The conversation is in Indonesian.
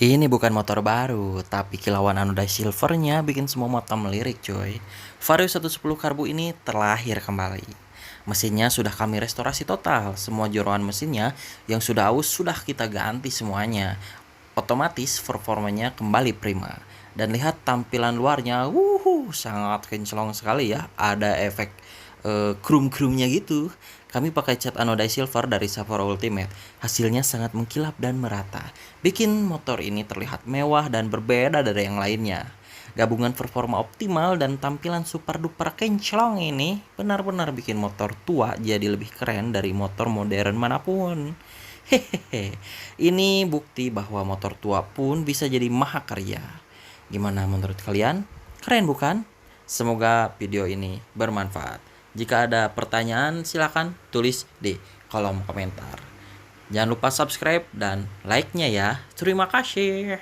Ini bukan motor baru, tapi kilauan anodai silvernya bikin semua mata melirik coy. Vario 110 karbu ini terlahir kembali. Mesinnya sudah kami restorasi total, semua joroan mesinnya yang sudah aus sudah kita ganti semuanya. Otomatis performanya kembali prima. Dan lihat tampilan luarnya, sangat kinclong sekali ya. Ada efek krum-krumnya gitu. Kami pakai cat anodai silver dari Sapporo Ultimate. Hasilnya sangat mengkilap dan merata. Bikin motor ini terlihat mewah dan berbeda dari yang lainnya. Gabungan performa optimal dan tampilan super duper kinclong ini benar-benar bikin motor tua jadi lebih keren dari motor modern manapun. Hehehe, ini bukti bahwa motor tua pun bisa jadi mahakarya. Gimana menurut kalian? Keren bukan? Semoga video ini bermanfaat. Jika ada pertanyaan silakan tulis di kolom komentar. Jangan lupa subscribe dan like-nya ya. Terima kasih.